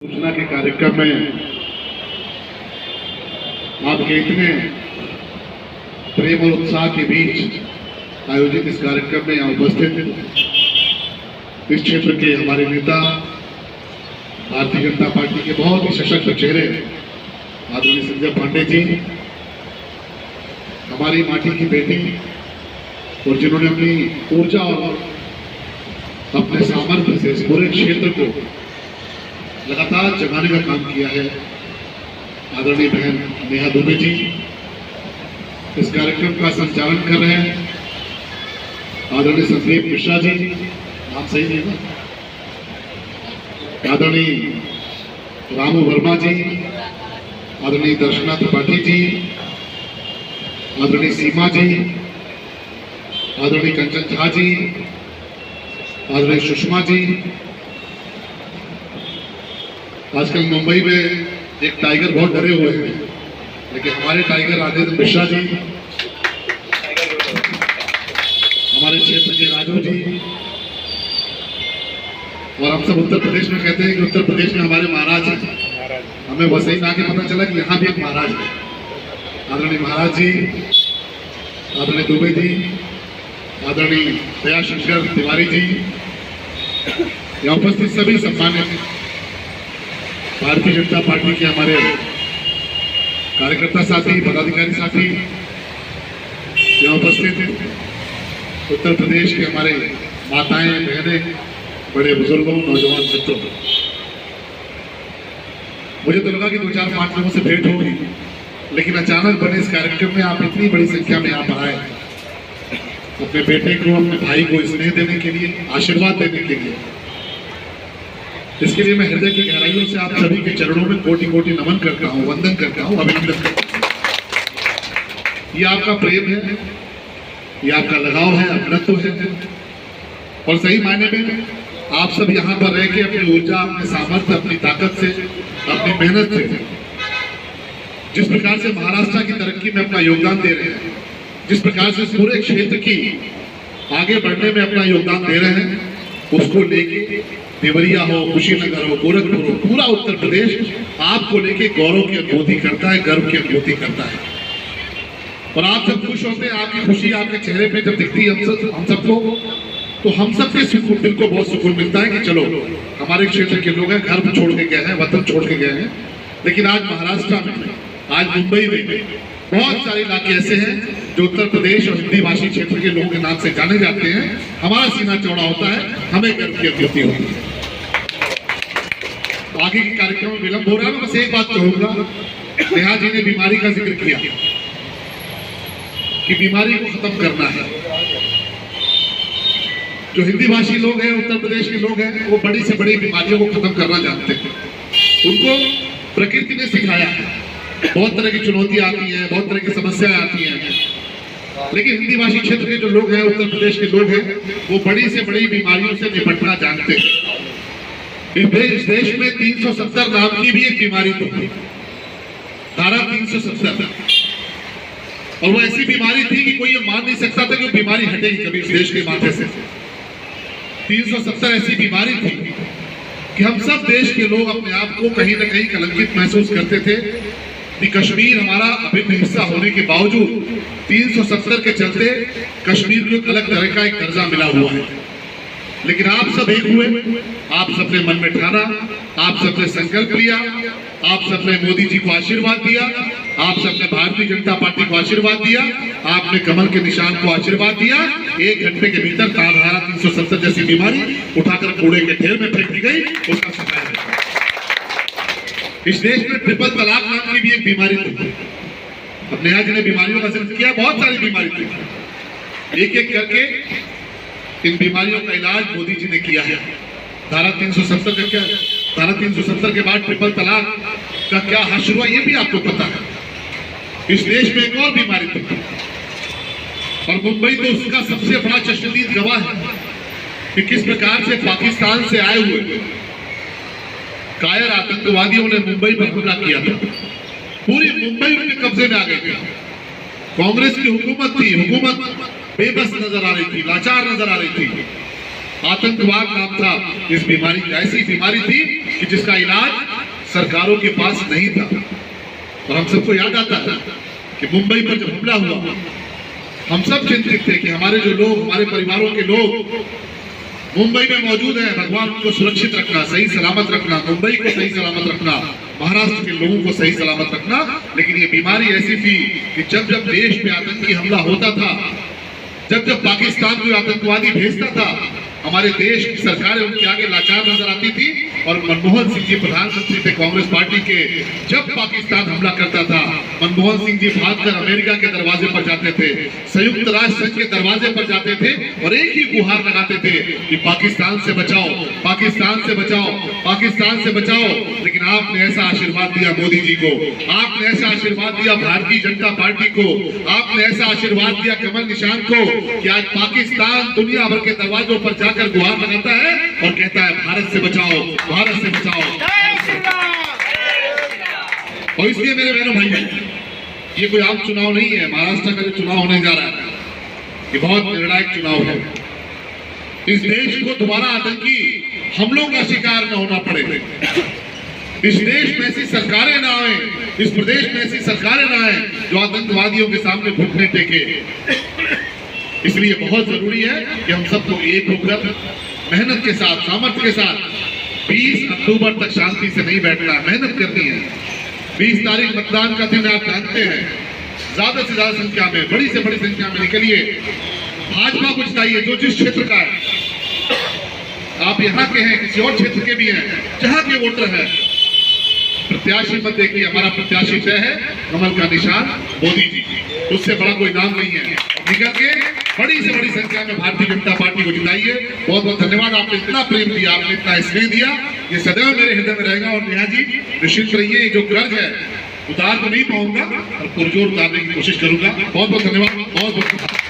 सूचना के कार्यक्रम में आपके इतने प्रेम और उत्साह के बीच आयोजित इस कार्यक्रम में यहाँ उपस्थित इस क्षेत्र के हमारे नेता, भारतीय जनता पार्टी के बहुत ही सशक्त चेहरे आदरणीय संजय पांडे जी, हमारी माटी की बेटी और जिन्होंने अपनी ऊर्जा और अपने सामर्थ्य से इस पूरे क्षेत्र को लगातार जगाने का काम किया है, आदरणीय बहन नेहा दुबे जी इस कार्यक्रम का संचालन कर रहे हैं। आदरणीय संदीप मिश्रा जी, नाम सही नहीं ना, आदरणीय रामू वर्मा जी, आदरणीय दर्शना त्रिपाठी जी, आदरणीय सीमा जी, आदरणीय कंचन झा जी, आदरणीय सुषमा जी। आजकल मुंबई में एक टाइगर बहुत डरे हुए हैं, लेकिन हमारे टाइगर राजेंद्र मिश्रा जी, हमारे क्षेत्र के राजू जी, और हम सब उत्तर प्रदेश में कहते हैं कि उत्तर प्रदेश में हमारे महाराज हैं। हमें वैसे ही आके पता चला कि यहाँ भी एक महाराज है। आदरणीय महाराज जी, आदरणीय दुबे जी, आदरणीय दयाशंकर तिवारी जी, यहाँ उपस्थित सभी सम्मानित भारतीय जनता पार्टी के हमारे कार्यकर्ता साथी, पदाधिकारी साथी, यहाँ उपस्थित उत्तर प्रदेश के हमारे माताएं, बहनें, बड़े बुजुर्गों, नौजवान मित्रों, मुझे तो लगा कि 2-4-5 लोगों से भेंट होगी, लेकिन अचानक बने इस कार्यक्रम में आप इतनी बड़ी संख्या में यहाँ पर आए, अपने बेटे को, अपने भाई को स्नेह देने के लिए, आशीर्वाद देने के लिए। इसके लिए मैं हृदय की गहराइयों से आप सभी के चरणों में कोटि कोटि नमन करता हूँ, वंदन करता हूँ, अभिनंदन करता हूँ। ये आपका प्रेम है, ये आपका लगाव है, अपनत्व है, और सही मायने में आप सब यहाँ पर रह के अपनी ऊर्जा, अपने सामर्थ्य, अपनी ताकत से, अपनी मेहनत से जिस प्रकार से महाराष्ट्र की तरक्की में अपना योगदान दे रहे हैं, जिस प्रकार से पूरे क्षेत्र की आगे बढ़ने में अपना योगदान दे रहे हैं, उसको लेके देवरिया हो, कुशीनगर हो, गोरखपुर हो, पूरा उत्तर प्रदेश आपको लेके गौरव की अनुभूति करता है, गर्व की अनुभूति करता है। और आप जब खुश होते हैं, आपकी खुशी आपके चेहरे पे जब दिखती है हम सबको, तो हम सबके दिल को बहुत सुकून मिलता है कि चलो हमारे क्षेत्र के लोग हैं, घर छोड़ के गए हैं, वतन छोड़ के गए हैं, लेकिन आज महाराष्ट्र में, आज मुंबई में बहुत सारे इलाके ऐसे हैं जो उत्तर प्रदेश और हिंदी भाषी क्षेत्र के लोगों के नाम से जाने जाते हैं। हमारा सीना चौड़ा होता है, हमें गर्व की अनुभूति होती है। तो आगे के कार्यक्रम में विलंब हो रहा है, मैं बस एक बात कहूंगा, नेहा जी ने बीमारी का जिक्र किया कि बीमारी को खत्म करना है। जो हिंदी भाषी लोग हैं, उत्तर प्रदेश के लोग हैं, वो बड़ी से बड़ी बीमारियों को खत्म करना जानते हैं। उनको प्रकृति ने सिखाया है, बहुत तरह की चुनौतियां आती हैं, बहुत तरह की समस्याएं आती हैं, लेकिन हिंदी भाषी क्षेत्र के जो लोग हैं, उत्तर प्रदेश के लोग हैं, वो बड़ी से बड़ी बीमारियों से निपटना जानते हैं। इस देश में 370 नाम की भी एक बीमारी थी, धारा 370, और वो ऐसी बीमारी थी कि कोई ये मान नहीं सकता था कि वो बीमारी हटेगी कभी इस देश के माथे से। 370 ऐसी बीमारी थी कि हम सब देश के लोग अपने आप को कहीं ना कहीं कलंकित महसूस करते थे कि कश्मीर हमारा अभिन्न हिस्सा होने के बावजूद 370 के चलते कश्मीर को एक अलग तरह का एक दर्जा मिला हुआ है। लेकिन आप सब एक हुए, आप सबने मन में ठाना, आप सबने संकल्प लिया, आप सबने मोदी जी को आशीर्वाद दिया, आप सबने भारतीय जनता पार्टी को आशीर्वाद दिया, आपने कमल के निशान को आशीर्वाद दिया। 1 घंटे के भीतर धारा 370 जैसी बीमारी उठाकर कूड़े के ढेर में फेंक दी गई, उसका समय है। इस देश में ट्रिपल तलाक नाम की भी एक बीमारी थी। अब नेहा जी ने बीमारियों का जिक्र किया, बहुत सारी बीमारी थी, एक एक करके इन बीमारियों का इलाज मोदी जी ने किया है। धारा 370 का क्या, धारा 370 के बाद ट्रिपल तलाक का क्या हश्र हुआ, ये भी आपको पता है। इस देश में एक और बीमारी थी, और मुंबई तो उसका सबसे बड़ा चश्मदीद गवाह है कि किस प्रकार से पाकिस्तान से आए हुए कायर आतंकवादियों ने मुंबई पर हमला किया था। पूरी मुंबई उनके कब्जे में आ गई थी। कांग्रेस की हुकूमत थी, हुकूमत बेबस नजर आ रही थी, लाचार नजर आ रही थी। आतंकवाद नाम था इस बीमारी की, ऐसी बीमारी थी कि जिसका इलाज सरकारों के पास नहीं था। और हम सबको याद आता है कि मुंबई पर जब हमला हुआ, हम सब चिंतित थे कि हमारे जो लोग, हमारे परिवारों के लोग मुंबई में मौजूद हैं, भगवान उनको सुरक्षित रखना, सही सलामत रखना, मुंबई को सही सलामत रखना, महाराष्ट्र के लोगों को सही सलामत रखना। लेकिन ये बीमारी ऐसी थी कि जब जब देश पे आतंकी हमला होता था, जब जब पाकिस्तान कोई आतंकवादी भेजता था, हमारे देश की सरकारें उनके आगे लाचार नजर आती थी। और मनमोहन सिंह जी प्रधानमंत्री थे कांग्रेस पार्टी के, जब पाकिस्तान हमला करता था, मनमोहन सिंह जी भागकर अमेरिका के दरवाजे पर जाते थे, संयुक्त राष्ट्र संघ के दरवाजे पर जाते थे और एक ही गुहार लगाते थे कि पाकिस्तान से बचाओ, पाकिस्तान से बचाओ, पाकिस्तान से बचाओ। लेकिन आपने ऐसा आशीर्वाद दिया मोदी जी को, आपने ऐसा आशीर्वाद दिया भारतीय जनता पार्टी को, आपने ऐसा आशीर्वाद दिया कमल निशान को कि आज पाकिस्तान दुनिया भर के दरवाजों पर जाकर गुहार लगाता है और कहता है भारत से बचाओ, भारत से बचाओ। और इसलिए मेरे बहनों भाइयों, ये कोई आम चुनाव नहीं है। महाराष्ट्र का जो चुनाव होने जा रहा है, ये बहुत निर्णायक चुनाव है। इस देश को दोबारा आतंकी हमलों का शिकार न होना पड़े, इस देश में ऐसी सरकारें ना आए, इस प्रदेश में ऐसी सरकारें ना आए जो आतंकवादियों के सामने घुटने टेके। इसलिए बहुत जरूरी है कि हम सबको एक होकर मेहनत के साथ, सामर्थ्य के साथ 20 अक्टूबर तक शांति से नहीं बैठना, मेहनत करनी है। 20 तारीख मतदान का दिन, आप जानते हैं, ज्यादा से ज्यादा संख्या में, बड़ी से बड़ी संख्या में निकलिए, भाजपा को जिताइए। जो जिस क्षेत्र का है, आप यहाँ के हैं, किसी और क्षेत्र के भी हैं, जहाँ के वोटर हैं, प्रत्याशी मत देखिए, हमारा प्रत्याशी तय है, कमल का निशान मोदी जी, उससे बड़ा कोई नाम नहीं है। निकल के बड़ी से बड़ी संख्या में भारतीय जनता पार्टी को जिताइए। बहुत बहुत धन्यवाद, आपने इतना प्रेम दिया, आपने इतना स्नेह दिया, ये सदैव मेरे हृदय में रहेगा। और नेहा जी निश्चित रहिए, ये जो कर्ज है उतार तो नहीं पाऊंगा और पुरजोर उतारने की कोशिश करूंगा। बहुत बहुत धन्यवाद, बहुत बहुत